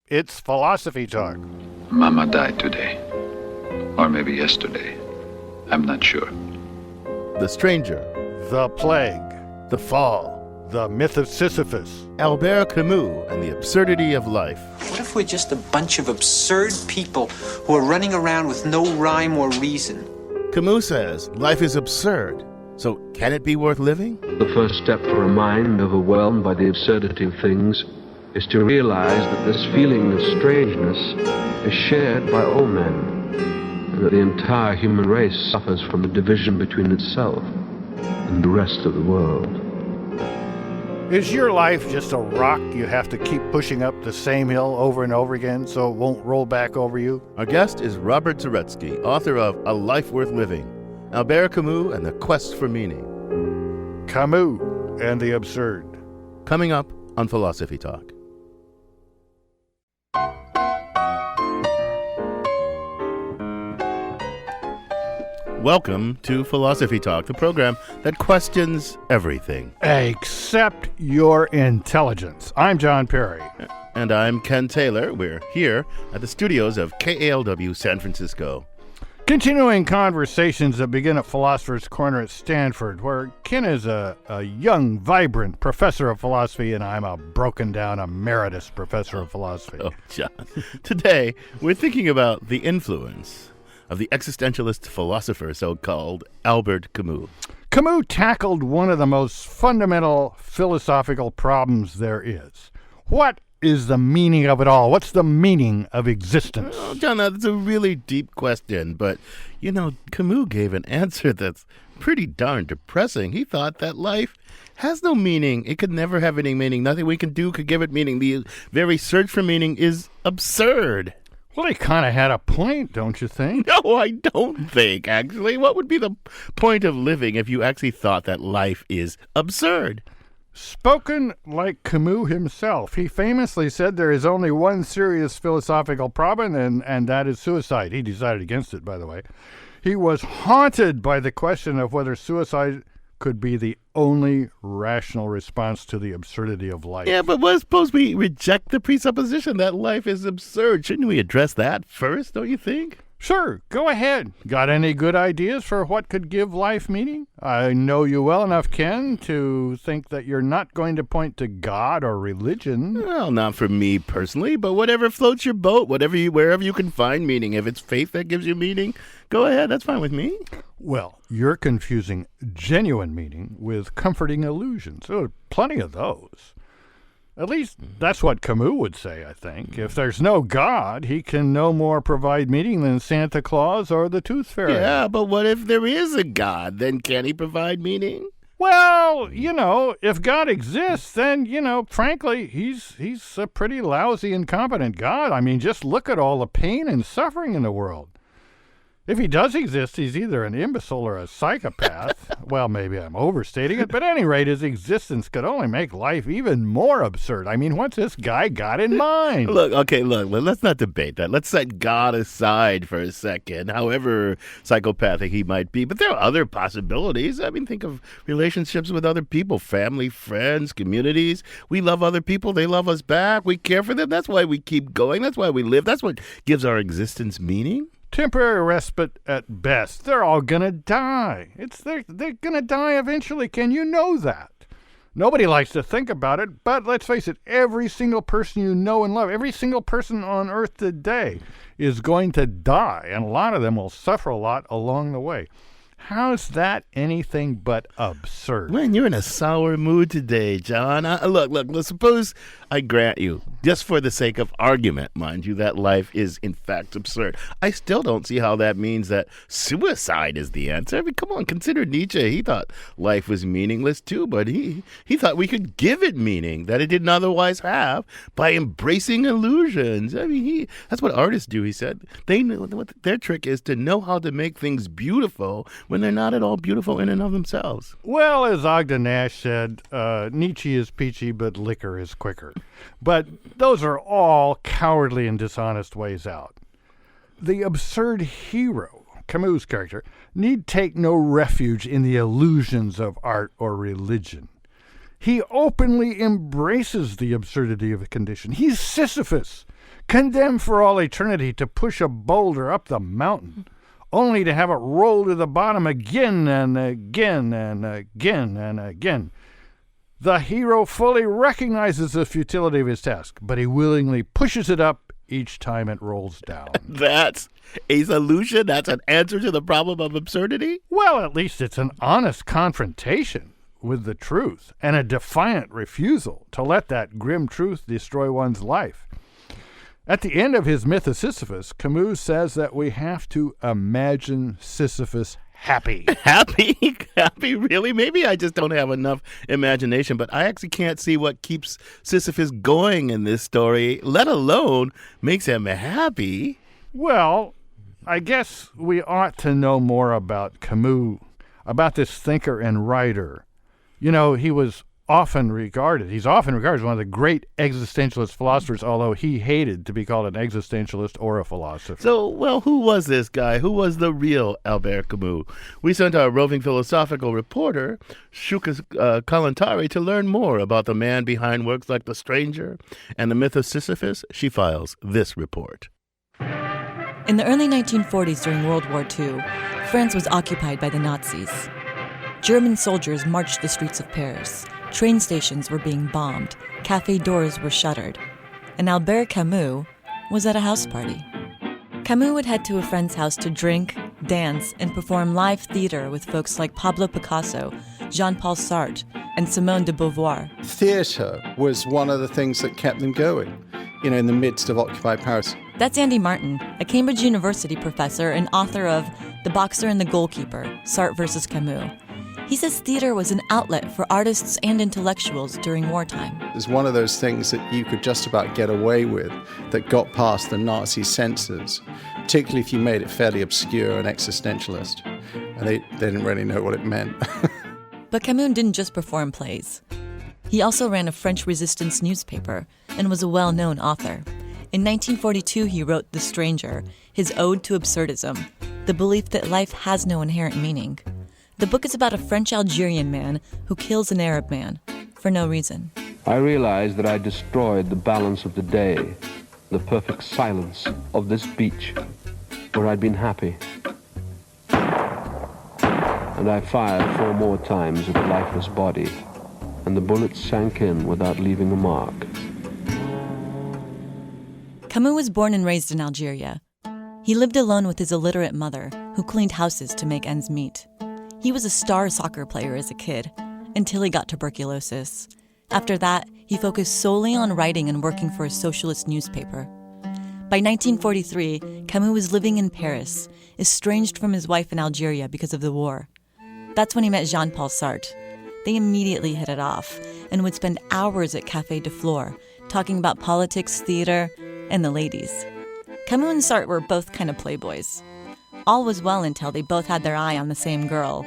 It's Philosophy Talk. Mama died today. Or maybe yesterday. I'm not sure. The Stranger. The Plague. The Fall. The Myth of Sisyphus. Albert Camus and the Absurdity of Life. What if we're just a bunch of absurd people who are running around with no rhyme or reason? Camus says life is absurd. So can it be worth living? The first step for a mind overwhelmed by the absurdity of things is to realize that this feeling of strangeness is shared by all men, and that the entire human race suffers from the division between itself and the rest of the world. Is your life just a rock you have to keep pushing up the same hill over and over again so it won't roll back over you? Our guest is Robert Zaretsky, author of A Life Worth Living, Albert Camus and the Quest for Meaning. Camus and the Absurd. Coming up on Philosophy Talk. Welcome to Philosophy Talk, the program that questions everything. Except your intelligence. I'm John Perry. And I'm Ken Taylor. We're here at the studios of KALW San Francisco. Continuing conversations that begin at Philosopher's Corner at Stanford, where Ken is a young, vibrant professor of philosophy, and I'm a broken-down emeritus professor of philosophy. Oh, John. Today, we're thinking about the influence of the existentialist philosopher, so-called Albert Camus. Camus tackled one of the most fundamental philosophical problems there is. What is the meaning of it all? What's the meaning of existence? Oh, John, that's a really deep question, but, Camus gave an answer that's pretty darn depressing. He thought that life has no meaning. It could never have any meaning. Nothing we can do could give it meaning. The very search for meaning is absurd. Well, he kind of had a point, don't you think? No, I don't think, actually. What would be the point of living if you actually thought that life is absurd? Spoken like Camus himself, he famously said there is only one serious philosophical problem, and that is suicide. He decided against it, by the way. He was haunted by the question of whether suicide could be the only rational response to the absurdity of life. Yeah, but suppose we reject the presupposition that life is absurd. Shouldn't we address that first, don't you think? Sure, go ahead. Got any good ideas for what could give life meaning? I know you well enough, Ken, to think that you're not going to point to God or religion. Well, not for me personally, but whatever floats your boat, wherever you can find meaning. If it's faith that gives you meaning, go ahead. That's fine with me. Well, you're confusing genuine meaning with comforting illusions. There are plenty of those. At least that's what Camus would say, I think. If there's no God, he can no more provide meaning than Santa Claus or the Tooth Fairy. Yeah, but what if there is a God? Then can he provide meaning? Well, if God exists, then, frankly, he's a pretty lousy, incompetent God. I mean, just look at all the pain and suffering in the world. If he does exist, he's either an imbecile or a psychopath. Well, maybe I'm overstating it, but at any rate, his existence could only make life even more absurd. I mean, what's this guy got in mind? Look, let's not debate that. Let's set God aside for a second, however psychopathic he might be. But there are other possibilities. I mean, think of relationships with other people, family, friends, communities. We love other people. They love us back. We care for them. That's why we keep going. That's why we live. That's what gives our existence meaning. Temporary respite at best. They're all going to die. They're going to die eventually. Can you know that? Nobody likes to think about it, but let's face it, every single person you know and love, every single person on earth today is going to die, and a lot of them will suffer a lot along the way. How's that anything but absurd? Man, you're in a sour mood today, John. Look, suppose I grant you, just for the sake of argument, mind you, that life is in fact absurd. I still don't see how that means that suicide is the answer. I mean, come on, consider Nietzsche. He thought life was meaningless too, but he thought we could give it meaning that it didn't otherwise have by embracing illusions. I mean, that's what artists do, he said. They know what their trick is to know how to make things beautiful when they're not at all beautiful in and of themselves. Well, as Ogden Nash said, Nietzsche is peachy, but liquor is quicker. But those are all cowardly and dishonest ways out. The absurd hero, Camus' character, need take no refuge in the illusions of art or religion. He openly embraces the absurdity of the condition. He's Sisyphus, condemned for all eternity to push a boulder up the mountain, only to have it roll to the bottom again and again and again and again. The hero fully recognizes the futility of his task, but he willingly pushes it up each time it rolls down. That's a solution? That's an answer to the problem of absurdity? Well, at least it's an honest confrontation with the truth and a defiant refusal to let that grim truth destroy one's life. At the end of his Myth of Sisyphus, Camus says that we have to imagine Sisyphus happy. Happy? Happy? Really? Maybe I just don't have enough imagination, but I actually can't see what keeps Sisyphus going in this story, let alone makes him happy. Well, I guess we ought to know more about Camus, about this thinker and writer. You know, he's often regarded as one of the great existentialist philosophers, although he hated to be called an existentialist or a philosopher. So, well, who was this guy? Who was the real Albert Camus? We sent our roving philosophical reporter, Shuka Kalantari, to learn more about the man behind works like The Stranger and The Myth of Sisyphus. She files this report. In the early 1940s, during World War II, France was occupied by the Nazis. German soldiers marched the streets of Paris. Train stations were being bombed. Cafe doors were shuttered. And Albert Camus was at a house party. Camus would head to a friend's house to drink, dance, and perform live theater with folks like Pablo Picasso, Jean-Paul Sartre, and Simone de Beauvoir. Theatre was one of the things that kept them going, in the midst of occupied Paris. That's Andy Martin, a Cambridge University professor and author of The Boxer and the Goalkeeper, Sartre versus Camus. He says theater was an outlet for artists and intellectuals during wartime. It's one of those things that you could just about get away with that got past the Nazi censors, particularly if you made it fairly obscure and existentialist. And they didn't really know what it meant. But Camus didn't just perform plays. He also ran a French resistance newspaper and was a well-known author. In 1942, he wrote The Stranger, his ode to absurdism, the belief that life has no inherent meaning. The book is about a French-Algerian man who kills an Arab man for no reason. I realized that I destroyed the balance of the day, the perfect silence of this beach where I'd been happy. And I fired 4 more times at the lifeless body, and the bullets sank in without leaving a mark. Camus was born and raised in Algeria. He lived alone with his illiterate mother, who cleaned houses to make ends meet. He was a star soccer player as a kid, until he got tuberculosis. After that, he focused solely on writing and working for a socialist newspaper. By 1943, Camus was living in Paris, estranged from his wife in Algeria because of the war. That's when he met Jean-Paul Sartre. They immediately hit it off and would spend hours at Café de Flore, talking about politics, theater, and the ladies. Camus and Sartre were both kind of playboys. All was well until they both had their eye on the same girl,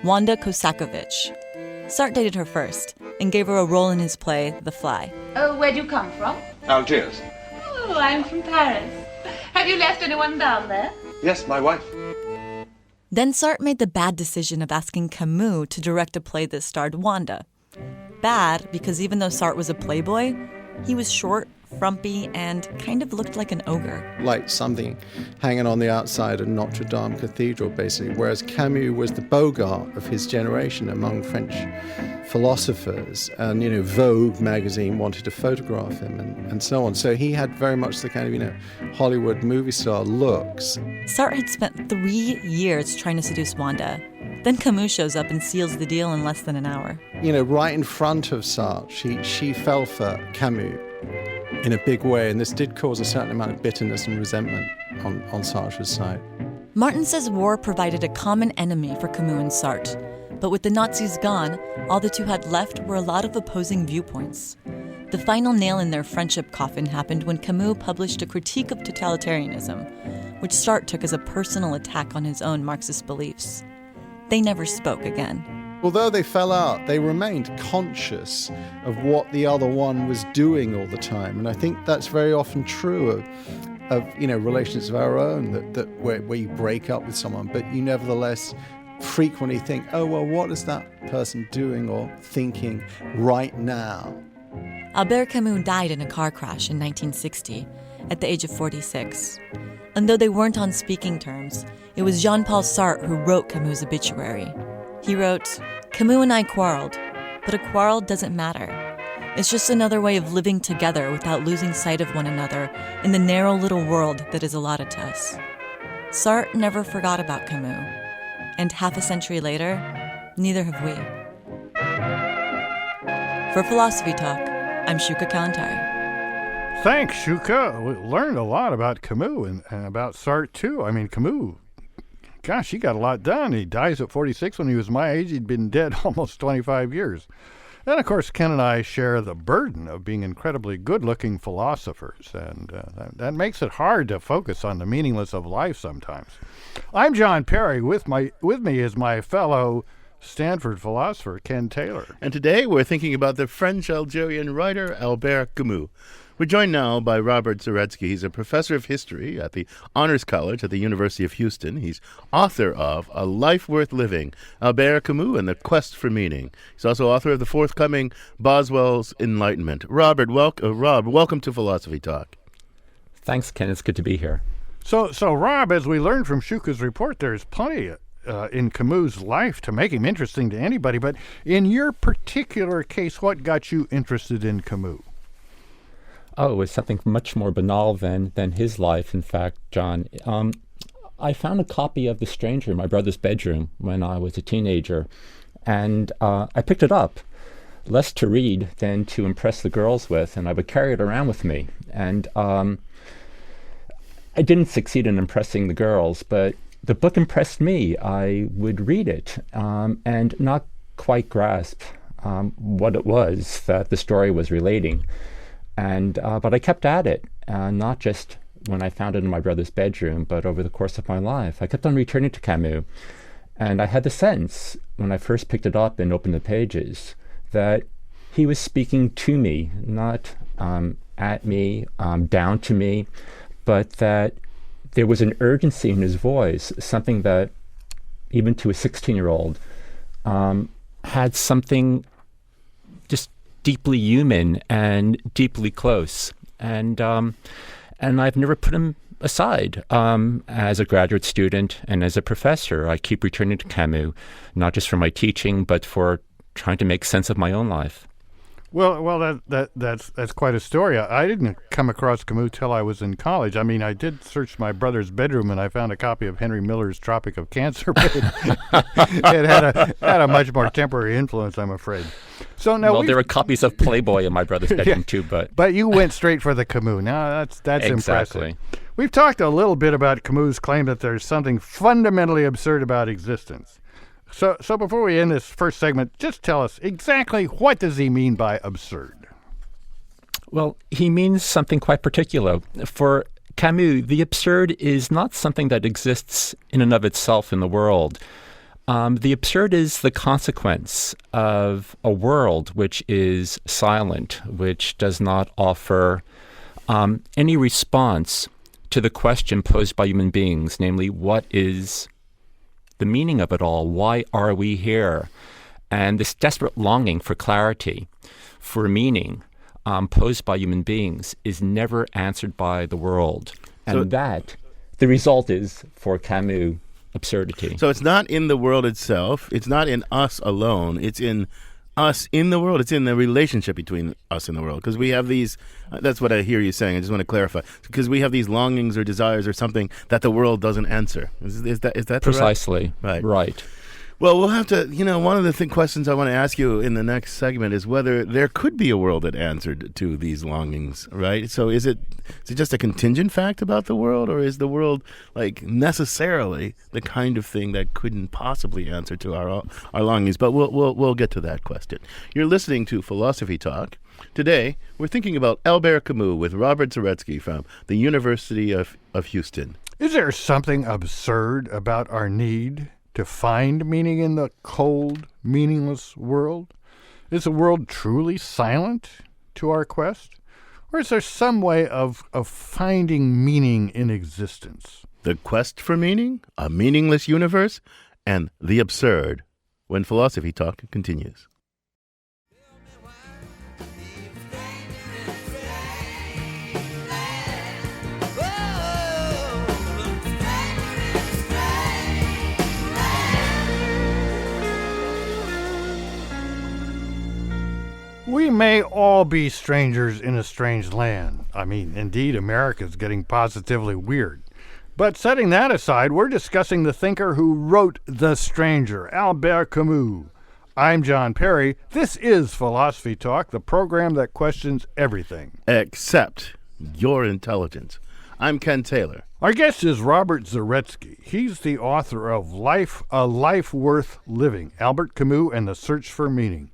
Wanda Kosakovich. Sartre dated her first and gave her a role in his play, The Fly. Oh, where do you come from? Algiers. Oh, I'm from Paris. Have you left anyone down there? Yes, my wife. Then Sartre made the bad decision of asking Camus to direct a play that starred Wanda. Bad because even though Sartre was a playboy, he was short, frumpy, and kind of looked like an ogre. Like something hanging on the outside of Notre Dame Cathedral, basically, whereas Camus was the Bogart of his generation among French philosophers. And, Vogue magazine wanted to photograph him and so on. So he had very much the kind of, Hollywood movie star looks. Sartre had spent 3 years trying to seduce Wanda. Then Camus shows up and seals the deal in less than an hour. Right in front of Sartre, she fell for Camus in a big way, and this did cause a certain amount of bitterness and resentment on Sartre's side. Martin says war provided a common enemy for Camus and Sartre, but with the Nazis gone, all the two had left were a lot of opposing viewpoints. The final nail in their friendship coffin happened when Camus published a critique of totalitarianism, which Sartre took as a personal attack on his own Marxist beliefs. They never spoke again. Although they fell out, they remained conscious of what the other one was doing all the time. And I think that's very often true of relations of our own, that where you break up with someone, but you nevertheless frequently think, oh, well, what is that person doing or thinking right now? Albert Camus died in a car crash in 1960, at the age of 46. And though they weren't on speaking terms, it was Jean-Paul Sartre who wrote Camus' obituary. He wrote, "Camus and I quarreled, but a quarrel doesn't matter. It's just another way of living together without losing sight of one another in the narrow little world that is allotted to us." Sartre never forgot about Camus, and half a century later, neither have we. For Philosophy Talk, I'm Shuka Kalantari. Thanks, Shuka. We learned a lot about Camus and about Sartre, too. I mean, Camus, gosh, he got a lot done. He dies at 46 when he was my age. He'd been dead almost 25 years. And, of course, Ken and I share the burden of being incredibly good-looking philosophers, and that makes it hard to focus on the meaningless of life sometimes. I'm John Perry. With me is my fellow Stanford philosopher, Ken Taylor. And today we're thinking about the French Algerian writer Albert Camus. We're joined now by Robert Zaretsky. He's a professor of history at the Honors College at the University of Houston. He's author of A Life Worth Living, Albert Camus and the Quest for Meaning. He's also author of the forthcoming Boswell's Enlightenment. Rob, welcome to Philosophy Talk. Thanks, Ken. It's good to be here. So Rob, as we learned from Shuka's report, there's plenty in Camus' life to make him interesting to anybody. But in your particular case, what got you interested in Camus? Oh, it was something much more banal than his life, in fact, John. I found a copy of The Stranger in my brother's bedroom when I was a teenager, and I picked it up, less to read than to impress the girls with, and I would carry it around with me. And I didn't succeed in impressing the girls, but the book impressed me. I would read it and not quite grasp what it was that the story was relating. But I kept at it, not just when I found it in my brother's bedroom, but over the course of my life. I kept on returning to Camus, and I had the sense, when I first picked it up and opened the pages, that he was speaking to me, not at me, down to me, but that there was an urgency in his voice, something that, even to a 16-year-old, had something just deeply human and deeply close, and I've never put him aside. As a graduate student and as a professor, I keep returning to Camus, not just for my teaching, but for trying to make sense of my own life. Well, that's quite a story. I didn't come across Camus till I was in college. I mean, I did search my brother's bedroom and I found a copy of Henry Miller's Tropic of Cancer, but it had a much more temporary influence, I'm afraid. So now, there were copies of Playboy in my brother's bedroom too, but you went straight for the Camus. Now that's exactly. Impressive. We've talked a little bit about Camus' claim that there's something fundamentally absurd about existence. So before we end this first segment, just tell us exactly what does he mean by absurd? Well, he means something quite particular. For Camus, the absurd is not something that exists in and of itself in the world. The absurd is the consequence of a world which is silent, which does not offer any response to the question posed by human beings, namely, what is the meaning of it all? Why are we here? And this desperate longing for clarity, for meaning, posed by human beings is never answered by the world. And the result is, for Camus, absurdity. So it's not in the world itself. It's not in us alone. It's in us in the world. It's in the relationship between us and the world. Because we have these, that's what I hear you saying. I just want to clarify. Because we have these longings or desires or something that the world doesn't answer. Is that precisely right? Well, we'll have to, one of the questions I want to ask you in the next segment is whether there could be a world that answered to these longings, right? So is it just a contingent fact about the world, or is the world necessarily the kind of thing that couldn't possibly answer to our longings? But we'll get to that question. You're listening to Philosophy Talk. Today, we're thinking about Albert Camus with Robert Zaretsky from the University of Houston. Is there something absurd about our need to find meaning in the cold, meaningless world? Is the world truly silent to our quest? Or is there some way of finding meaning in existence? The quest for meaning, a meaningless universe, and the absurd, when Philosophy Talk continues. We may all be strangers in a strange land. I mean, indeed, America's getting positively weird. But setting that aside, we're discussing the thinker who wrote The Stranger, Albert Camus. I'm John Perry. This is Philosophy Talk, the program that questions everything Except your intelligence. I'm Ken Taylor. Our guest is Robert Zaretsky. He's the author of A Life Worth Living, Albert Camus and the Search for Meaning.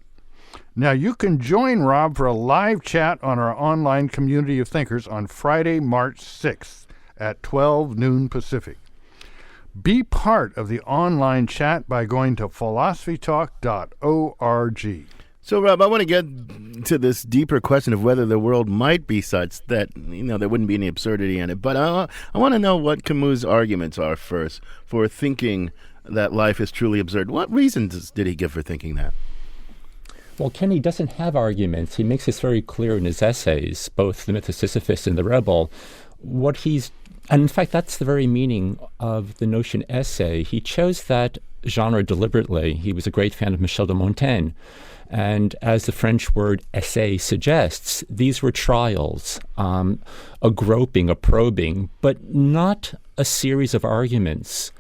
Now, you can join Rob for a live chat on our online community of thinkers on Friday, March 6th at 12 noon Pacific. Be part of the online chat by going to philosophytalk.org. So, Rob, I want to get to this deeper question of whether the world might be such that, there wouldn't be any absurdity in it. But I want to know what Camus' arguments are first for thinking that life is truly absurd. What reasons did he give for thinking that? Well, Kenny doesn't have arguments. He makes this very clear in his essays, both The Myth of Sisyphus and The Rebel. And in fact, that's the very meaning of the notion essay. He chose that genre deliberately. He was a great fan of Michel de Montaigne. And as the French word essay suggests, these were trials, a groping, a probing, but not a series of arguments.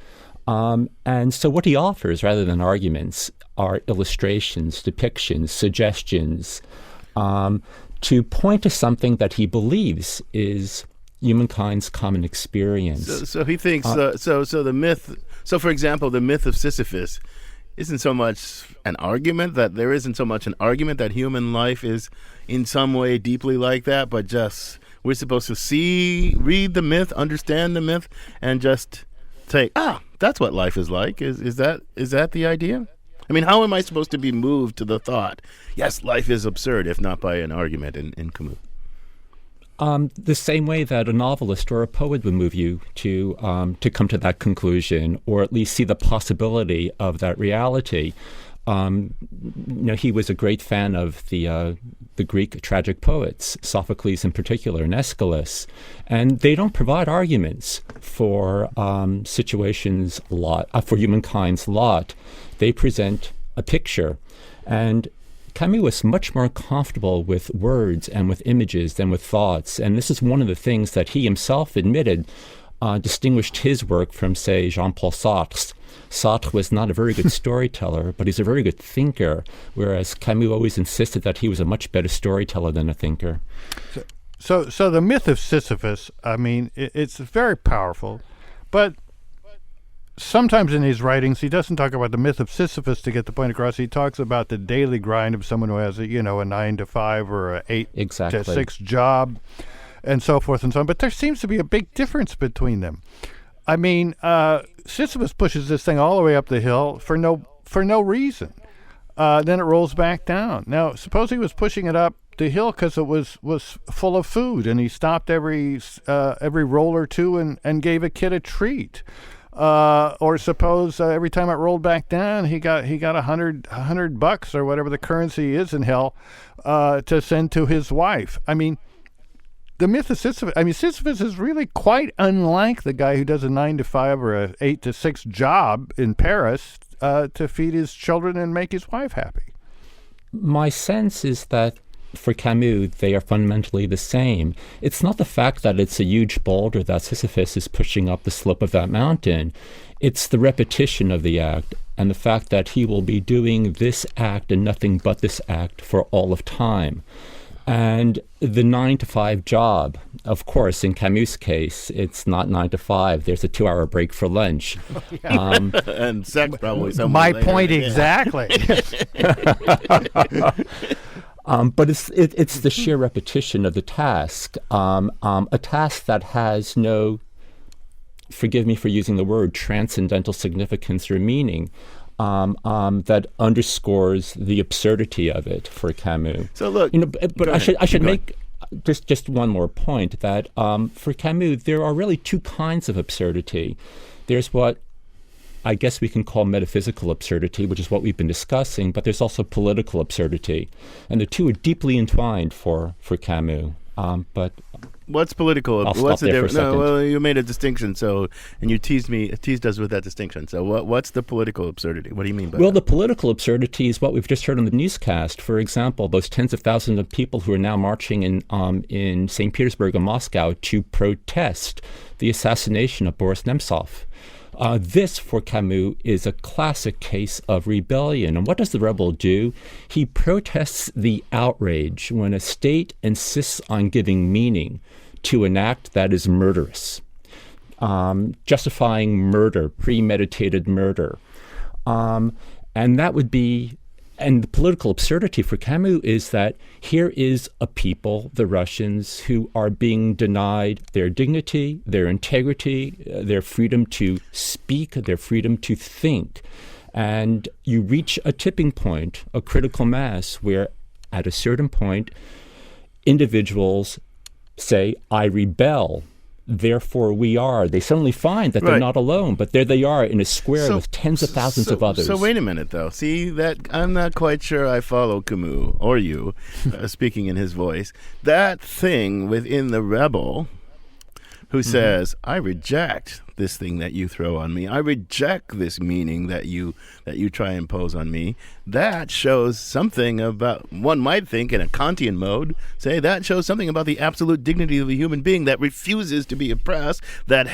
And so what he offers, rather than arguments, are illustrations, depictions, suggestions, to point to something that he believes is humankind's common experience. So he thinks, so the myth, so for example, the myth of Sisyphus isn't so much an argument, that there isn't so much an argument that human life is in some way deeply like that, but just we're supposed to read the myth, understand the myth, and just say, that's what life is like. Is that the idea? I mean, how am I supposed to be moved to the thought, yes, life is absurd, if not by an argument in Camus? The same way that a novelist or a poet would move you to come to that conclusion, or at least see the possibility of that reality. He was a great fan of the Greek tragic poets, Sophocles in particular, and Aeschylus, and they don't provide arguments for situations' lot, for humankind's lot. They present a picture, and Camus was much more comfortable with words and with images than with thoughts, and this is one of the things that he himself admitted distinguished his work from, say, Jean-Paul Sartre. Sartre was not a very good storyteller, but he's a very good thinker, whereas Camus always insisted that he was a much better storyteller than a thinker. So the myth of Sisyphus, I mean, it's very powerful, but sometimes in his writings, he doesn't talk about the myth of Sisyphus to get the point across. He talks about the daily grind of someone who has a 9 to 5 or a 8 to 6 job, and so forth and so on. But there seems to be a big difference between them. I mean, Sisyphus pushes this thing all the way up the hill for no reason. Then it rolls back down. Now, suppose he was pushing it up the hill because it was full of food, and he stopped every roll or two and gave a kid a treat. Or suppose every time it rolled back down, he got $100 or whatever the currency is in hell to send to his wife. I mean, the myth of Sisyphus. I mean, Sisyphus is really quite unlike the guy who does a 9 to 5 or a 8 to 6 job in Paris to feed his children and make his wife happy. My sense is that for Camus, they are fundamentally the same. It's not the fact that it's a huge boulder that Sisyphus is pushing up the slope of that mountain. It's the repetition of the act and the fact that he will be doing this act and nothing but this act for all of time. And the 9 to 5 job, of course, in Camus' case, it's not 9 to 5. There's a 2-hour break for lunch. And sex probably somewhere My later. point exactly. But it's the sheer repetition of the task, a task that has no, forgive me for using the word, transcendental significance or meaning, that underscores the absurdity of it for Camus. So look, but I should make just one more point that for Camus there are really two kinds of absurdity. There's what I guess we can call metaphysical absurdity, which is what we've been discussing, but there's also political absurdity. And the two are deeply entwined for Camus. What's political? I'll What's stop there for a difference? No, second. well, you made a distinction, and you teased us with that distinction. So what's the political absurdity? What do you mean by Well, that? the political absurdity is what we've just heard on the newscast. For example, those tens of thousands of people who are now marching in St. Petersburg and Moscow to protest the assassination of Boris Nemtsov. This, for Camus, is a classic case of rebellion. And what does the rebel do? He protests the outrage when a state insists on giving meaning to an act that is murderous, justifying murder, premeditated murder. And that would be, and the political absurdity for Camus is that here is a people, the Russians, who are being denied their dignity, their integrity, their freedom to speak, their freedom to think. And you reach a tipping point, a critical mass, where at a certain point, individuals say, I rebel. Therefore, we are. They suddenly find that they're not alone, but there they are in a square with tens of thousands of others. So wait a minute, though. See, that I'm not quite sure I follow Camus, or you, speaking in his voice. That thing within the rebel who says, I reject this thing that you throw on me. I reject this meaning that you try and impose on me. That shows something about, one might think in a Kantian mode, say that shows something about the absolute dignity of a human being that refuses to be oppressed, that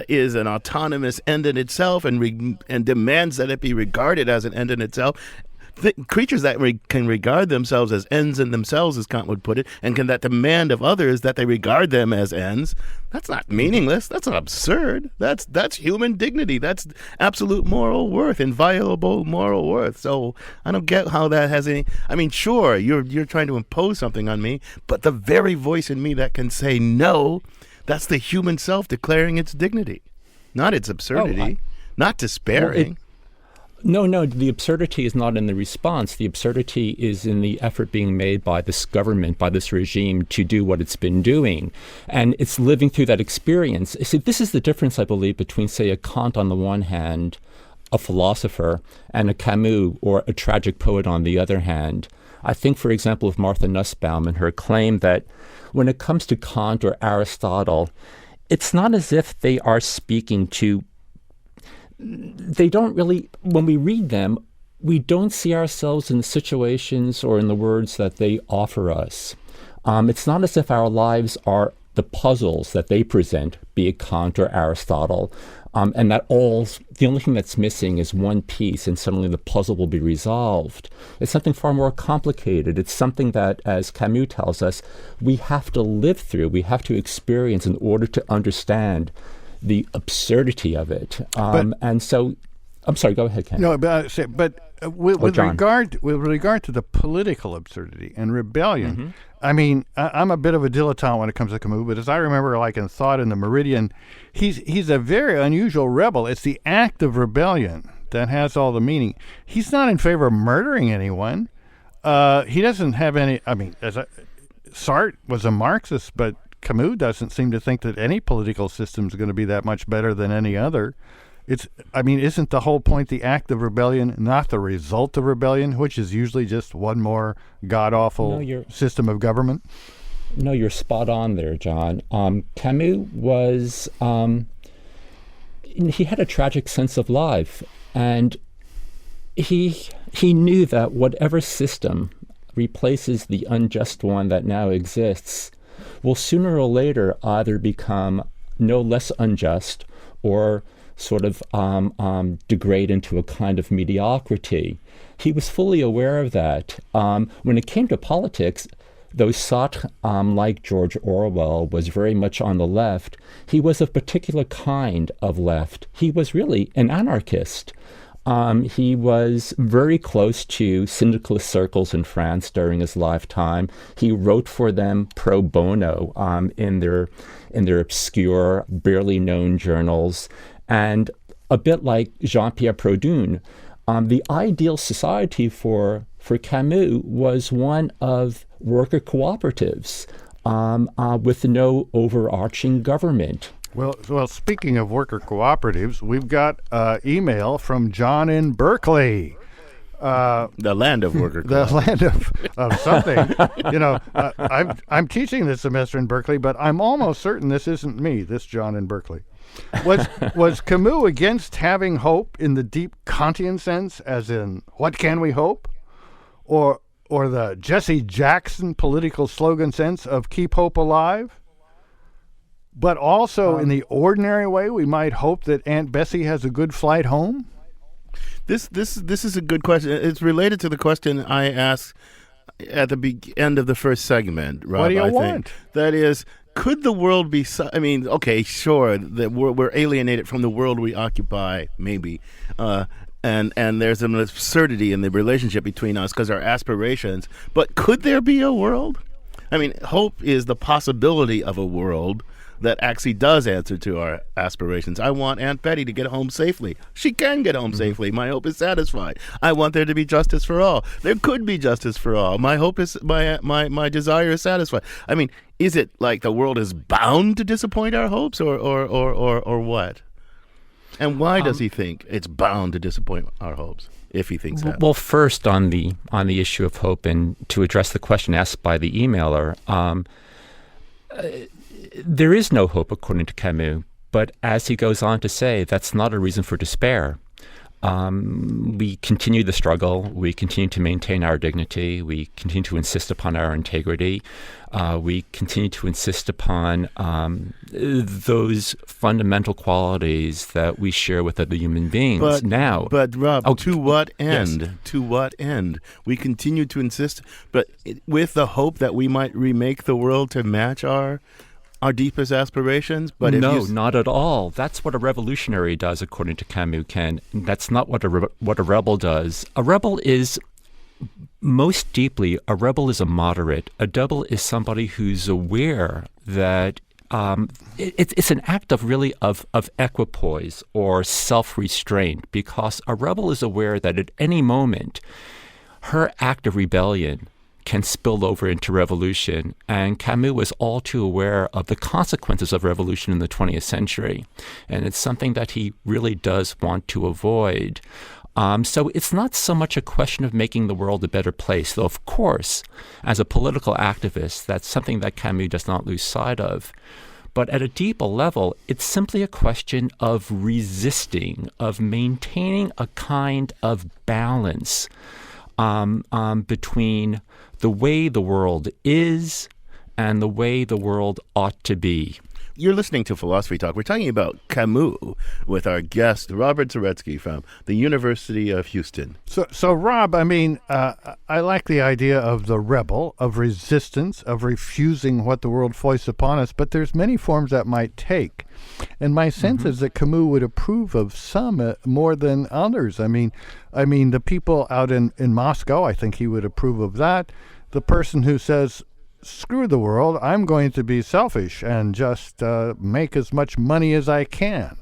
is an autonomous end in itself and demands that it be regarded as an end in itself. Creatures that can regard themselves as ends in themselves, as Kant would put it, and can that demand of others that they regard them as ends, that's not meaningless. That's absurd. That's human dignity. That's absolute moral worth, inviolable moral worth. So I don't get how that has any. I mean, sure, you're trying to impose something on me, but the very voice in me that can say no, that's the human self declaring its dignity, not its absurdity, not despairing. No, the absurdity is not in the response. The absurdity is in the effort being made by this government, by this regime, to do what it's been doing. And it's living through that experience. See, this is the difference, I believe, between, say, a Kant on the one hand, a philosopher, and a Camus or a tragic poet on the other hand. I think, for example, of Martha Nussbaum and her claim that when it comes to Kant or Aristotle, it's not as if they are speaking to they don't really, when we read them, we don't see ourselves in the situations or in the words that they offer us. It's not as if our lives are the puzzles that they present, be it Kant or Aristotle, and that the only thing that's missing is one piece and suddenly the puzzle will be resolved. It's something far more complicated. It's something that, as Camus tells us, we have to live through, we have to experience in order to understand the absurdity of it. And so, I'm sorry, go ahead, Ken. No, but with regard to the political absurdity and rebellion, I mean, I'm a bit of a dilettante when it comes to Camus, but as I remember, like in Thought in the Meridian, he's a very unusual rebel. It's the act of rebellion that has all the meaning. He's not in favor of murdering anyone. He doesn't have any, I mean, Sartre was a Marxist, but Camus doesn't seem to think that any political system is going to be that much better than any other. Isn't the whole point the act of rebellion, not the result of rebellion, which is usually just one more god-awful system of government? No, you're spot on there, John. Camus was, he had a tragic sense of life, and he knew that whatever system replaces the unjust one that now exists will sooner or later either become no less unjust or sort of degrade into a kind of mediocrity. He was fully aware of that. When it came to politics, though Sartre, like George Orwell, was very much on the left, he was a particular kind of left. He was really an anarchist. He was very close to syndicalist circles in France during his lifetime. He wrote for them pro bono in their obscure, barely known journals. And a bit like Jean-Pierre Proudhon, the ideal society for Camus was one of worker cooperatives with no overarching government. Well, speaking of worker cooperatives, we've got email from John in Berkeley. The land of worker the class. land of something. I'm teaching this semester in Berkeley, but I'm almost certain this isn't me, this John in Berkeley. Was Camus against having hope in the deep Kantian sense, as in, what can we hope? Or the Jesse Jackson political slogan sense of keep hope alive? But also in the ordinary way, we might hope that Aunt Bessie has a good flight home? This is a good question. It's related to the question I asked at the end of the first segment, Rob. What do you I want? think. That is, could the world be? Okay, sure, that we're alienated from the world we occupy, maybe, and there's an absurdity in the relationship between us because our aspirations. But could there be a world? I mean, hope is the possibility of a world that actually does answer to our aspirations. I want Aunt Betty to get home safely. She can get home safely. My hope is satisfied. I want there to be justice for all. There could be justice for all. My hope is my desire is satisfied. I mean, is it like the world is bound to disappoint our hopes, or what? And why does he think it's bound to disappoint our hopes? If he thinks that. Well, first on the issue of hope, and to address the question asked by the emailer. There is no hope, according to Camus, but as he goes on to say, that's not a reason for despair. We continue the struggle. We continue to maintain our dignity. We continue to insist upon our integrity. We continue to insist upon those fundamental qualities that we share with other human beings. But Rob, to what end? Yes. To what end? We continue to insist, but with the hope that we might remake the world to match our deepest aspirations? But not at all. That's what a revolutionary does, according to Camus, Ken. That's not what a rebel does. A rebel is, most deeply, a rebel is a moderate. A rebel is somebody who's aware that it's an act of equipoise or self-restraint, because a rebel is aware that at any moment her act of rebellion can spill over into revolution. And Camus was all too aware of the consequences of revolution in the 20th century. And it's something that he really does want to avoid. So it's not so much a question of making the world a better place, though, of course, as a political activist, that's something that Camus does not lose sight of. But at a deeper level, it's simply a question of resisting, of maintaining a kind of balance between the way the world is and the way the world ought to be. You're listening to Philosophy Talk. We're talking about Camus with our guest, Robert Zaretsky from the University of Houston. So Rob, I mean, I like the idea of the rebel, of resistance, of refusing what the world foists upon us, but there's many forms that might take. And my sense is that Camus would approve of some more than others. I mean, the people out in Moscow, I think he would approve of that. The person who says, screw the world, I'm going to be selfish and just make as much money as I can.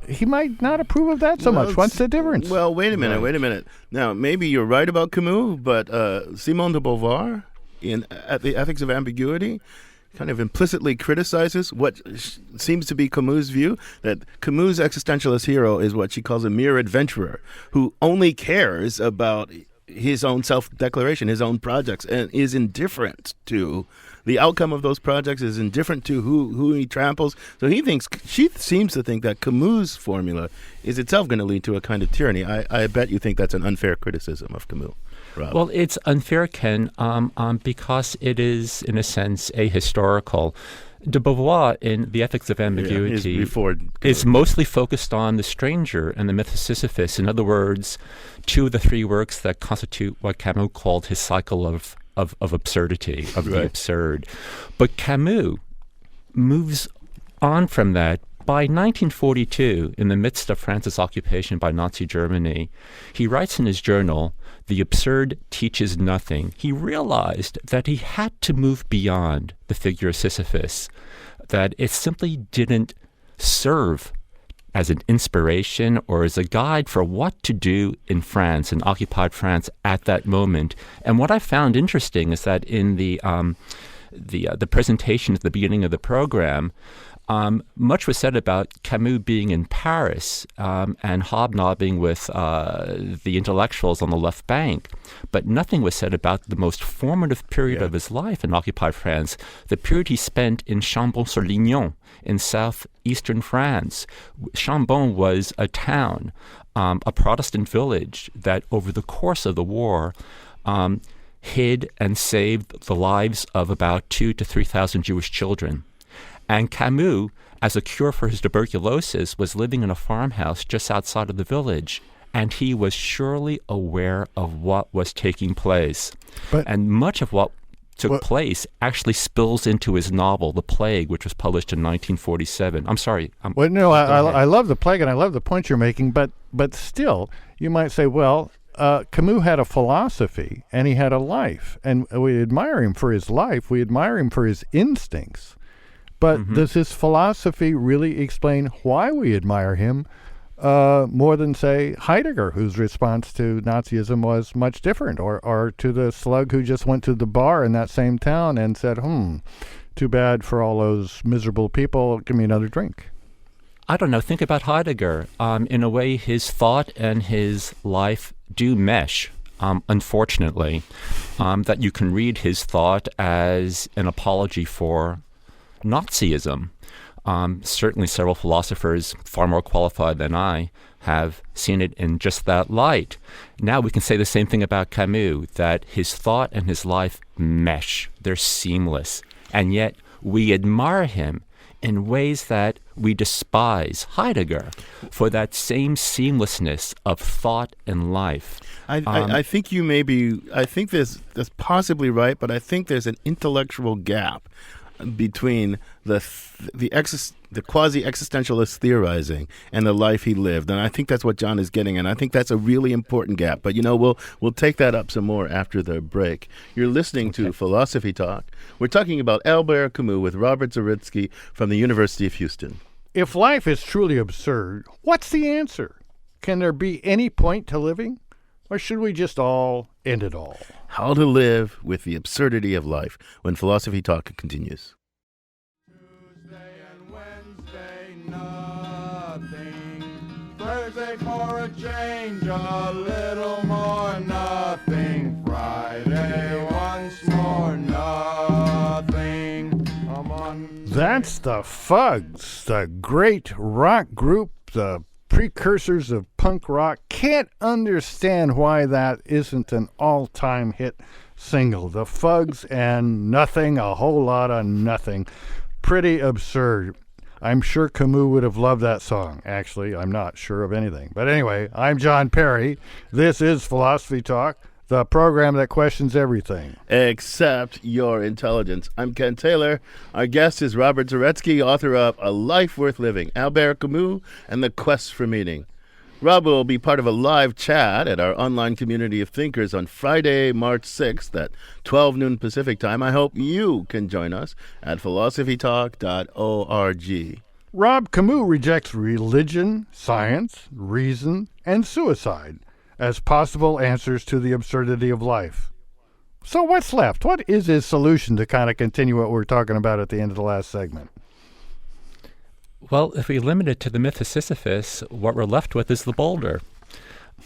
He might not approve of that so much. What's the difference? Well, wait a minute. Now, maybe you're right about Camus, but Simone de Beauvoir, at the Ethics of Ambiguity, kind of implicitly criticizes what seems to be Camus' view, that Camus' existentialist hero is what she calls a mere adventurer who only cares about his own self-declaration, his own projects, and is indifferent to the outcome of those projects, is indifferent to who he tramples. So she seems to think that Camus' formula is itself going to lead to a kind of tyranny. I bet you think that's an unfair criticism of Camus. Rob. Well, it's unfair, Ken, because it is, in a sense, ahistorical. De Beauvoir, in The Ethics of Ambiguity, is mostly focused on the stranger and the myth of Sisyphus. In other words, two of the three works that constitute what Camus called his cycle of absurdity, of the absurd. But Camus moves on from that. By 1942, in the midst of France's occupation by Nazi Germany, he writes in his journal, "The absurd teaches nothing." He realized that he had to move beyond the figure of Sisyphus, that it simply didn't serve as an inspiration or as a guide for what to do in France, in occupied France at that moment. And what I found interesting is that in the presentation at the beginning of the program, Much was said about Camus being in Paris and hobnobbing with the intellectuals on the left bank, but nothing was said about the most formative period of his life in occupied France, the period he spent in Chambon-sur-Lignon in southeastern France. Chambon was a town, a Protestant village that over the course of the war hid and saved the lives of about 2,000 to 3,000 Jewish children. And Camus, as a cure for his tuberculosis, was living in a farmhouse just outside of the village, and he was surely aware of what was taking place. And much of what took place actually spills into his novel, The Plague, which was published in 1947. I'm sorry. I love The Plague, and I love the point you're making, but still, you might say, well, Camus had a philosophy, and he had a life, and we admire him for his life. We admire him for his instincts. But does his philosophy really explain why we admire him more than, say, Heidegger, whose response to Nazism was much different, or to the slug who just went to the bar in that same town and said, too bad for all those miserable people, give me another drink? I don't know. Think about Heidegger. In a way, his thought and his life do mesh, unfortunately, that you can read his thought as an apology for Nazism. Certainly several philosophers far more qualified than I have seen it in just that light. Now we can say the same thing about Camus, that his thought and his life mesh. They're seamless. And yet we admire him in ways that we despise Heidegger for that same seamlessness of thought and life. I think you may be, I think that's possibly right, but I think there's an intellectual gap between the quasi-existentialist theorizing and the life he lived, and I think that's what John is getting, and I think that's a really important gap. But we'll take that up some more after the break. You're listening to Philosophy Talk. We're talking about Albert Camus with Robert Zaretsky from the University of Houston. If life is truly absurd, what's the answer? Can there be any point to living, or should we just all end it all? How to live with the absurdity of life when Philosophy Talk continues. Tuesday and Wednesday, nothing. Thursday for a change, a little more nothing. Friday, once more, nothing. That's the Fugs, the great rock group, the precursors of punk rock. Can't understand why that isn't an all-time hit single. The Fugs and Nothing, a whole lot of nothing. Pretty absurd. I'm sure Camus would have loved that song. Actually, I'm not sure of anything. But anyway, I'm John Perry. This is Philosophy Talk, the program that questions everything except your intelligence. I'm Ken Taylor. Our guest is Robert Zaretsky, author of A Life Worth Living, Albert Camus and the Quest for Meaning. Rob will be part of a live chat at our online community of thinkers on Friday, March 6th at 12 noon Pacific time. I hope you can join us at philosophytalk.org. Rob, Camus rejects religion, science, reason, and suicide as possible answers to the absurdity of life. So what's left? What is his solution to kind of continue what we were talking about at the end of the last segment? Well, if we limit it to the myth of Sisyphus, what we're left with is the boulder.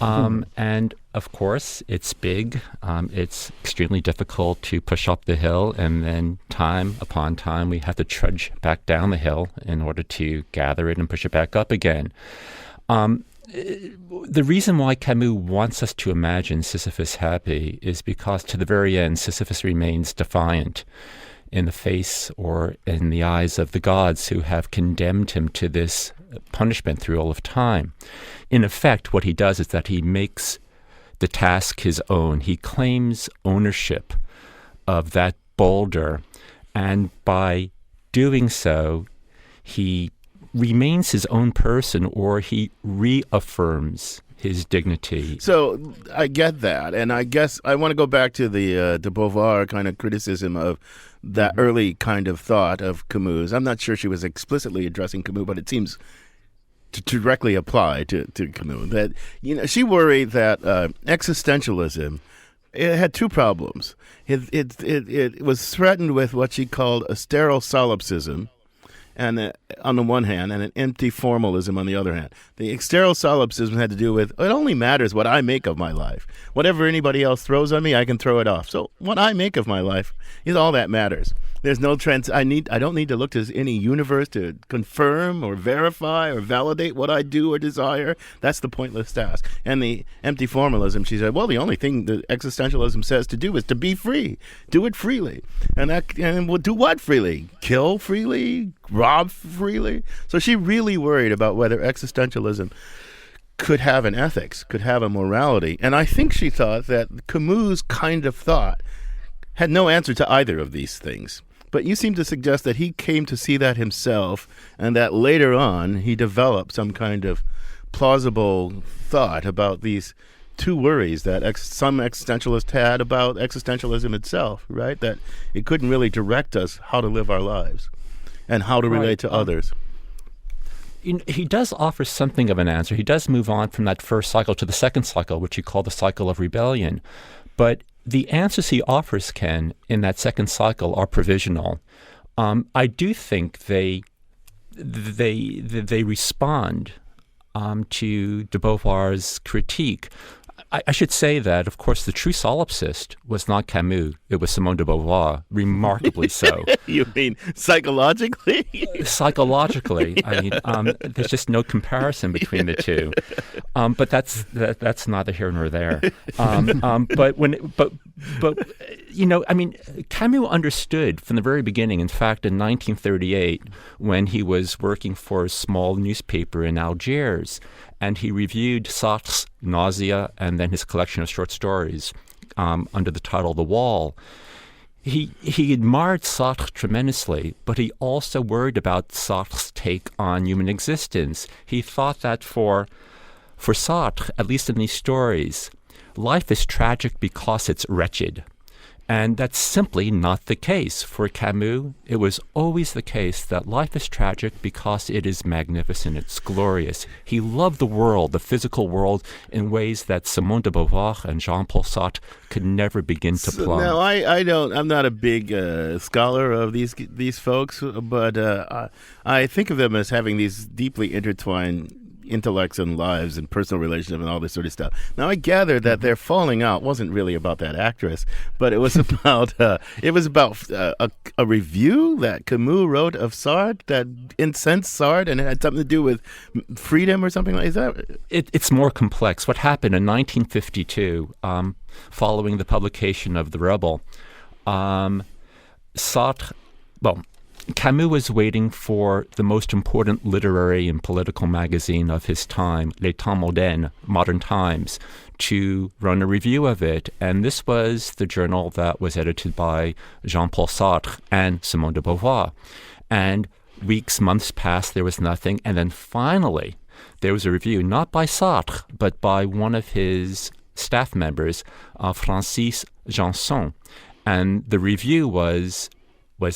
And, of course, it's big. It's extremely difficult to push up the hill, and then time upon time we have to trudge back down the hill in order to gather it and push it back up again. The reason why Camus wants us to imagine Sisyphus happy is because to the very end, Sisyphus remains defiant in the face or in the eyes of the gods who have condemned him to this punishment through all of time. In effect, what he does is that he makes the task his own. He claims ownership of that boulder, and by doing so, he remains his own person, or he reaffirms his dignity. So I get that, and I guess I want to go back to the de Beauvoir kind of criticism of that early kind of thought of Camus. I'm not sure she was explicitly addressing Camus, but it seems to directly apply to Camus. That she worried that existentialism, it had two problems. It was threatened with what she called a sterile solipsism, and on the one hand, and an empty formalism on the other hand. The external solipsism had to do with, it only matters what I make of my life. Whatever anybody else throws on me, I can throw it off. So what I make of my life is all that matters. There's no I don't need to look to any universe to confirm or verify or validate what I do or desire. That's the pointless task. And the empty formalism, she said, well, the only thing that existentialism says to do is to be free. Do it freely. And we'll do what freely? Kill freely? Rob freely? So she really worried about whether existentialism could have an ethics, could have a morality. And I think she thought that Camus' kind of thought had no answer to either of these things. But you seem to suggest that he came to see that himself, and that later on he developed some kind of plausible thought about these two worries that some existentialists had about existentialism itself, right? That it couldn't really direct us how to live our lives and how to relate to others. He does offer something of an answer. He does move on from that first cycle to the second cycle, which he called the cycle of rebellion. But the answers he offers, Ken, in that second cycle are provisional. I do think they respond to de Beauvoir's critique. I should say that, of course, the true solipsist was not Camus. It was Simone de Beauvoir, remarkably so. You mean psychologically? Psychologically. I mean, there's just no comparison between the two. But that's neither here nor there. But you know, I mean, Camus understood from the very beginning. In fact, in 1938, when he was working for a small newspaper in Algiers, and he reviewed Sartre's Nausea and then his collection of short stories under the title The Wall. He admired Sartre tremendously, but he also worried about Sartre's take on human existence. He thought that for Sartre, at least in these stories, life is tragic because it's wretched. And that's simply not the case. For Camus, it was always the case that life is tragic because it is magnificent, it's glorious. He loved the world, the physical world, in ways that Simone de Beauvoir and Jean-Paul Sartre could never begin to plumb. No, I'm not a big scholar of these folks, but I think of them as having these deeply intertwined intellects and lives and personal relationships and all this sort of stuff. Now, I gather that their falling out wasn't really about that actress, but it was about a review that Camus wrote of Sartre that incensed Sartre, and it had something to do with freedom or something like that. It's more complex. What happened in 1952, following the publication of The Rebel, Camus was waiting for the most important literary and political magazine of his time, Les Temps Modernes, Modern Times, to run a review of it. And this was the journal that was edited by Jean-Paul Sartre and Simone de Beauvoir. And months passed, there was nothing. And then finally, there was a review, not by Sartre, but by one of his staff members, Francis Janson. And the review was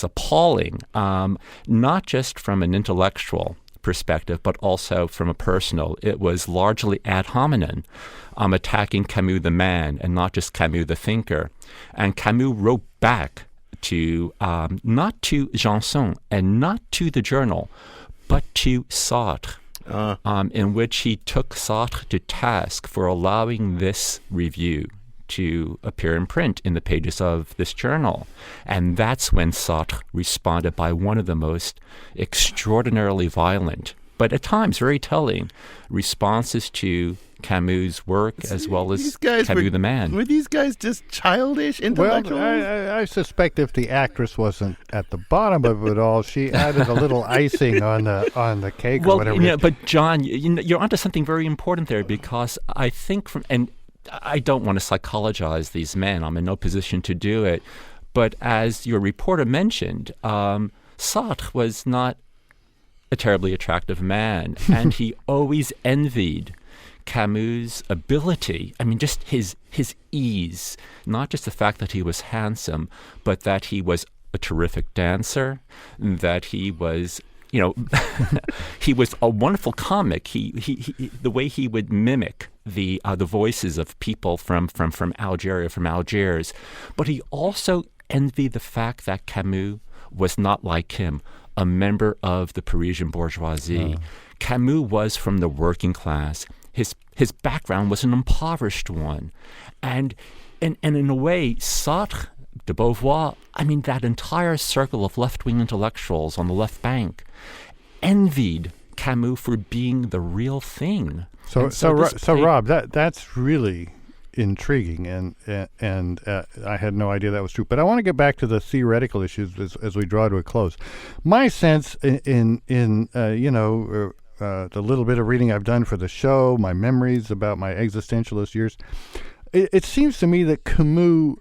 appalling, not just from an intellectual perspective, but also from a personal. It was largely ad hominem, attacking Camus the man and not just Camus the thinker. And Camus wrote back to, not to Janson and not to the journal, but to Sartre, in which he took Sartre to task for allowing this review to appear in print in the pages of this journal. And that's when Sartre responded by one of the most extraordinarily violent, but at times very telling, responses to Camus' work, as well as Camus the man. Were these guys just childish intellectuals? Well, I suspect if the actress wasn't at the bottom of it all, she added a little icing on the cake or whatever. Yeah, but John, you're onto something very important there, because I think I don't want to psychologize these men. I'm in no position to do it. But as your reporter mentioned, Sartre was not a terribly attractive man, and he always envied Camus' ability. I mean, just his ease, not just the fact that he was handsome, but that he was a terrific dancer, that he was he was a wonderful comic. He the way he would mimic the voices of people from Algiers, but he also envied the fact that Camus was not like him, a member of the Parisian bourgeoisie. Camus was from the working class. His background was an impoverished one. And in a way, Sartre, de Beauvoir, that entire circle of left-wing intellectuals on the left bank envied Camus for being the real thing. So Rob, that's really intriguing, and I had no idea that was true. But I want to get back to the theoretical issues as we draw to a close. My sense in the little bit of reading I've done for the show, my memories about my existentialist years, it seems to me that Camus.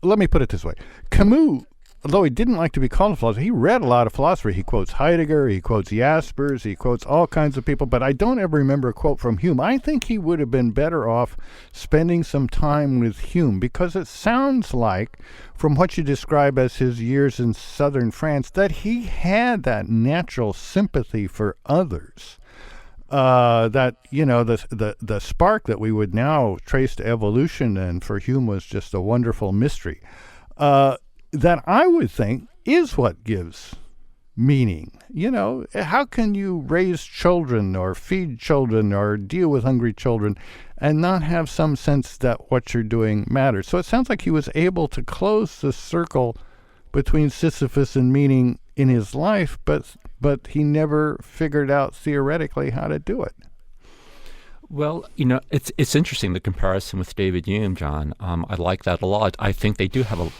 Let me put it this way: Camus, although he didn't like to be called a philosopher, he read a lot of philosophy. He quotes Heidegger, he quotes Jaspers, he quotes all kinds of people, but I don't ever remember a quote from Hume. I think he would have been better off spending some time with Hume, because it sounds like, from what you describe as his years in southern France, that he had that natural sympathy for others. That, the spark that we would now trace to evolution, and for Hume was just a wonderful mystery. That I would think is what gives meaning. How can you raise children or feed children or deal with hungry children and not have some sense that what you're doing matters? So it sounds like he was able to close the circle between Sisyphus and meaning in his life, but he never figured out theoretically how to do it. Well, it's interesting, the comparison with David Hume, John. I like that a lot. I think they do have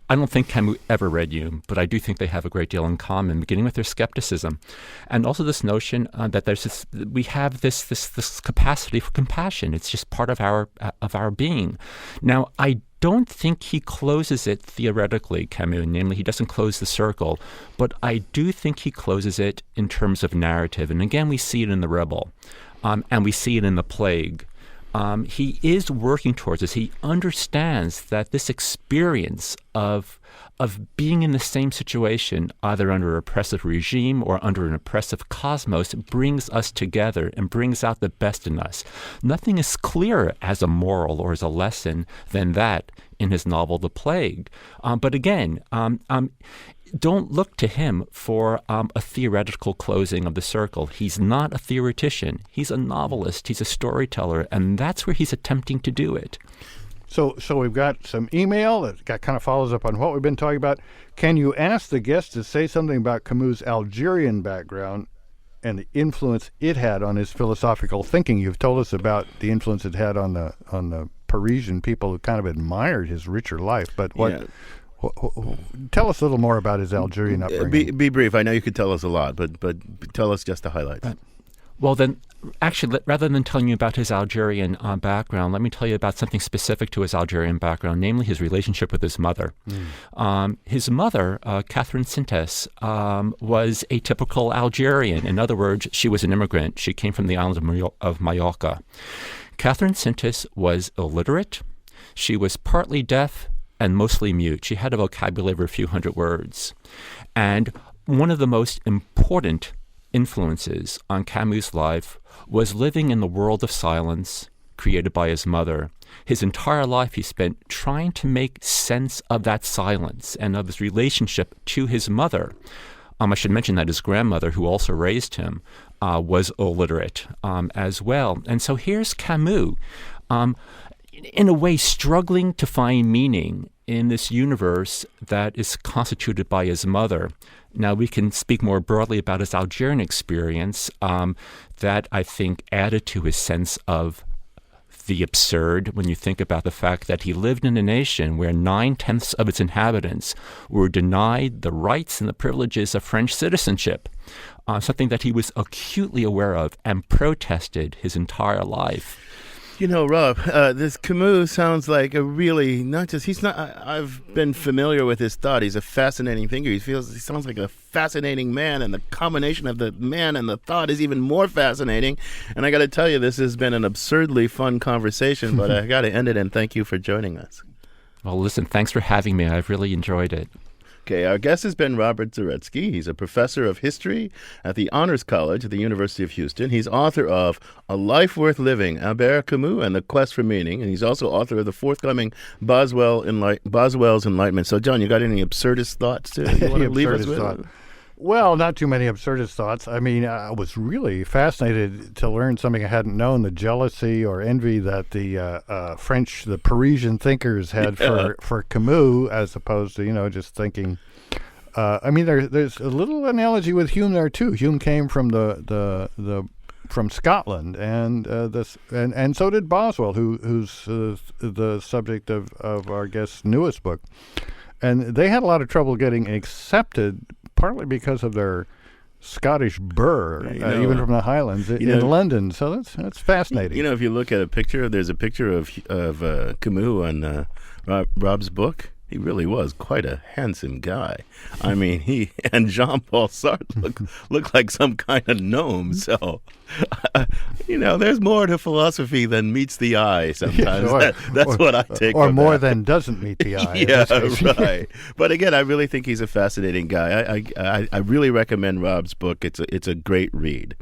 I don't think Camus ever read Hume, but I do think they have a great deal in common, beginning with their skepticism, and also this notion that we have this capacity for compassion. It's just part of our being. Now, I don't think he closes it theoretically, Camus, namely he doesn't close the circle, but I do think he closes it in terms of narrative. And again, we see it in The Rebel, and we see it in The Plague. He is working towards this. He understands that this experience of being in the same situation, either under an oppressive regime or under an oppressive cosmos, brings us together and brings out the best in us. Nothing is clearer as a moral or as a lesson than that in his novel The Plague. But again, don't look to him for a theoretical closing of the circle. He's not a theoretician. He's a novelist. He's a storyteller, and that's where he's attempting to do it. So we've got some email that kind of follows up on what we've been talking about. Can you ask the guest to say something about Camus' Algerian background and the influence it had on his philosophical thinking? You've told us about the influence it had on the Parisian people who kind of admired his richer life, but what? Yeah. Tell us a little more about his Algerian upbringing. Be brief. I know you could tell us a lot, but tell us just the highlights. Well, then, actually, rather than telling you about his Algerian background, let me tell you about something specific to his Algerian background, namely his relationship with his mother. His mother, Catherine Sintes, was a typical Algerian. In other words, she was an immigrant. She came from the island of Mallorca. Catherine Sintes was illiterate. She was partly deaf and mostly mute. She had a vocabulary of a few hundred words. And one of the most important influences on Camus' life was living in the world of silence created by his mother. His entire life he spent trying to make sense of that silence and of his relationship to his mother. I should mention that his grandmother, who also raised him, was illiterate as well. And so here's Camus, in a way struggling to find meaning in this universe that is constituted by his mother. Now, we can speak more broadly about his Algerian experience that I think added to his sense of the absurd when you think about the fact that he lived in a nation where 9/10 of its inhabitants were denied the rights and the privileges of French citizenship, something that he was acutely aware of and protested his entire life. Rob, this Camus sounds like a really, I've been familiar with his thought. He's a fascinating thinker. He sounds like a fascinating man, and the combination of the man and the thought is even more fascinating. And I got to tell you, this has been an absurdly fun conversation, but I got to end it and thank you for joining us. Well, listen, thanks for having me. I've really enjoyed it. Okay, our guest has been Robert Zaretsky. He's a professor of history at the Honors College at the University of Houston. He's author of A Life Worth Living, Albert Camus and the Quest for Meaning, and he's also author of the forthcoming Boswell's Enlightenment. So, John, you got any absurdist thoughts you want to leave us with? Well, not too many absurdist thoughts. I mean, I was really fascinated to learn something I hadn't known, the jealousy or envy that the Parisian thinkers had for Camus, as opposed to, just thinking. I mean, there's a little analogy with Hume there, too. Hume came from from Scotland, and so did Boswell, who's the subject of our guest's newest book. And they had a lot of trouble getting accepted, partly because of their Scottish burr, even from the Highlands in London. So that's fascinating. If you look at there's a picture of Camus on Rob's book. He really was quite a handsome guy. I mean, he and Jean-Paul Sartre look like some kind of gnome. So, there's more to philosophy than meets the eye sometimes. That's what I take Or from more that. than doesn't meet the eye. Yeah, right. But again, I really think he's a fascinating guy. I really recommend Rob's book. It's a great read.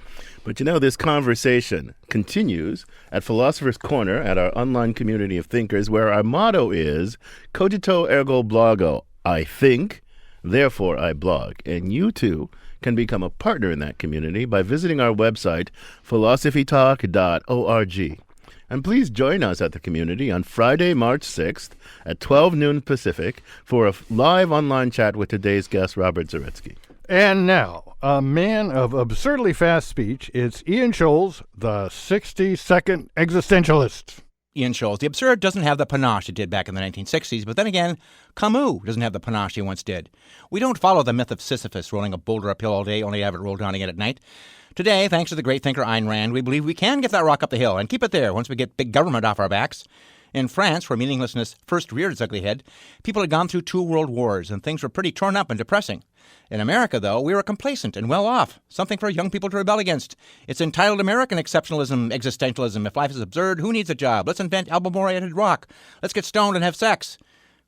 But this conversation continues at Philosopher's Corner at our online community of thinkers, where our motto is Cogito ergo blogo. I think, therefore I blog. And you too can become a partner in that community by visiting our website, philosophytalk.org. And please join us at the community on Friday, March 6th at 12 noon Pacific for a live online chat with today's guest, Robert Zaretsky. And now, a man of absurdly fast speech, it's Ian Scholes, the 60-second existentialist. Ian Scholes. The absurd doesn't have the panache it did back in the 1960s, but then again, Camus doesn't have the panache he once did. We don't follow the myth of Sisyphus, rolling a boulder uphill all day, only to have it roll down again at night. Today, thanks to the great thinker Ayn Rand, we believe we can get that rock up the hill and keep it there once we get big government off our backs. In France, where meaninglessness first reared its ugly head, people had gone through 2 world wars, and things were pretty torn up and depressing. In America, though, we were complacent and well off, something for young people to rebel against. It's entitled American exceptionalism, existentialism. If life is absurd, who needs a job? Let's invent album-oriented rock. Let's get stoned and have sex.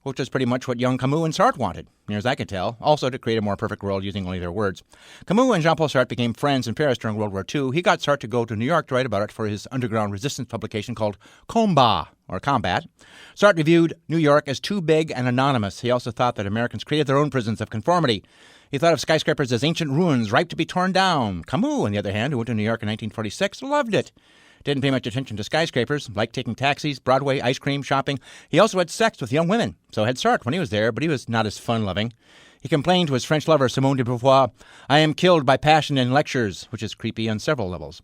Which is pretty much what young Camus and Sartre wanted, near as I could tell, also to create a more perfect world using only their words. Camus and Jean-Paul Sartre became friends in Paris during World War II. He got Sartre to go to New York to write about it for his underground resistance publication called Combat, or Combat. Sartre viewed New York as too big and anonymous. He also thought that Americans created their own prisons of conformity. He thought of skyscrapers as ancient ruins ripe to be torn down. Camus, on the other hand, who went to New York in 1946, loved it. Didn't pay much attention to skyscrapers, liked taking taxis, Broadway, ice cream, shopping. He also had sex with young women. So had Sartre when he was there, but he was not as fun-loving. He complained to his French lover, Simone de Beauvoir, "I am killed by passion in lectures," which is creepy on several levels.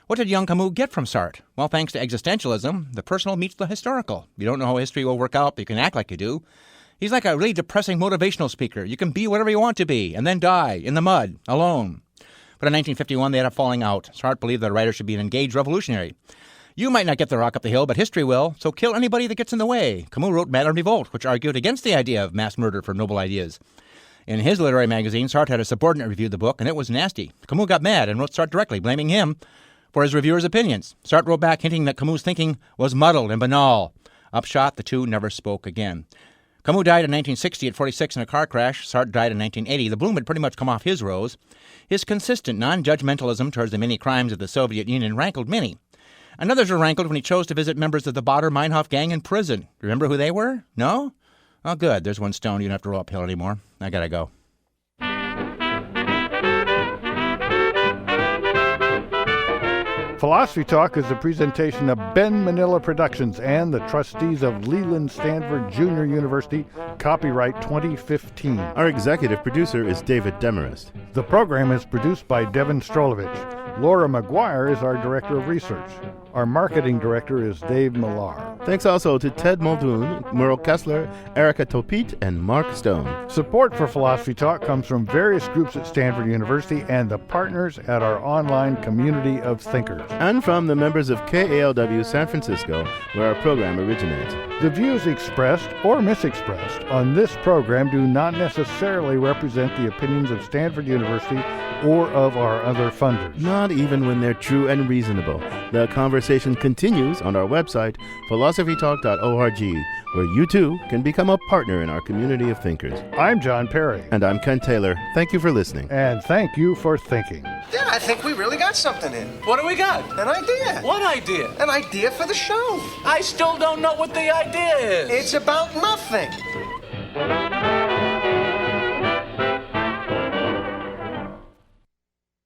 What did young Camus get from Sartre? Well, thanks to existentialism, the personal meets the historical. You don't know how history will work out, but you can act like you do. He's like a really depressing motivational speaker. You can be whatever you want to be, and then die, in the mud, alone. But in 1951, they had a falling out. Sartre believed that a writer should be an engaged revolutionary. You might not get the rock up the hill, but history will, so kill anybody that gets in the way. Camus wrote Mad and Revolt, which argued against the idea of mass murder for noble ideas. In his literary magazine, Sartre had a subordinate review the book, and it was nasty. Camus got mad and wrote Sartre directly, blaming him for his reviewer's opinions. Sartre wrote back, hinting that Camus' thinking was muddled and banal. Upshot, the two never spoke again. Camus died in 1960 at 46 in a car crash. Sartre died in 1980. The bloom had pretty much come off his rose. His consistent non-judgmentalism towards the many crimes of the Soviet Union rankled many. And others were rankled when he chose to visit members of the Baader-Meinhof gang in prison. Remember who they were? No? Oh, good. There's one stone you don't have to roll uphill anymore. I gotta go. Philosophy Talk is a presentation of Ben Manila Productions and the trustees of Leland Stanford Junior University, copyright 2015. Our executive producer is David Demarest. The program is produced by Devin Strolovich. Laura McGuire is our director of research. Our marketing director is Dave Millar. Thanks also to Ted Muldoon, Merle Kessler, Erica Topit, and Mark Stone. Support for Philosophy Talk comes from various groups at Stanford University and the partners at our online community of thinkers. And from the members of KALW San Francisco, where our program originates. The views expressed or misexpressed on this program do not necessarily represent the opinions of Stanford University or of our other funders. Not not even when they're true and reasonable. The conversation continues on our website, philosophytalk.org, where you too can become a partner in our community of thinkers. I'm John Perry. And I'm Ken Taylor. Thank you for listening. And thank you for thinking. Yeah, I think we really got something in. What do we got? An idea. What idea? An idea for the show. I still don't know what the idea is. It's about nothing.